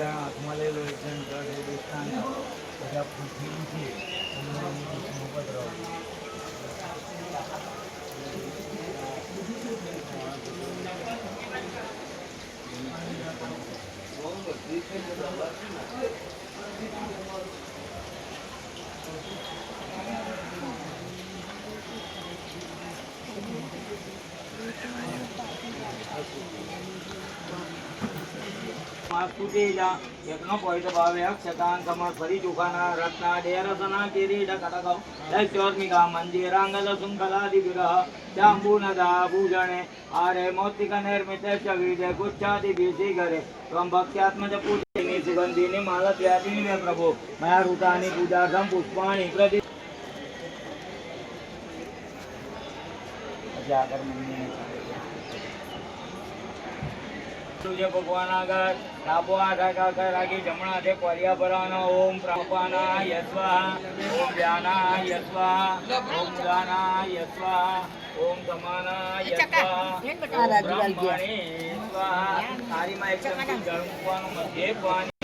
હાથમાં લેલો એક જણ બધા પૃથ્વી ફરી ચુખાના રત્ના ડેરસના કિરીટ કટકૌ દૈત્યોર્મિકા મંદિરાંગલ સુંકલાદિ વિગ્રહ જાંબુનદા ભૂષણે આરે મૌક્તિક નિર્મિતશ્ચ વિદે ગુચ્છાદિ ભીષિગરે ત્વં ભક્ત્યાત્મજ પૂજિની સુગંધિની માલત્યાદિની મે પ્રભો મયા ઋતાની પૂજાર્થમ પુષ્પાણિ પ્રતિ જાગર મંદિર ભગવાન આગળ ડાબો હાથ આગળ રાખી જમણા હાથે કોરિયા ભરવાનો. ઓમ પ્રાપાનાય સ્વાહા, ઓમ વ્યાનાય સ્વાહા, ઓમ દાનાય સ્વાહા, ઓમ સમાનાય સ્વાહા, ઓમ બ્રહ્મણે સ્વાહા. થાળીમાં એક ચમચી જળ મૂકવાનું, મધ્યે પાણી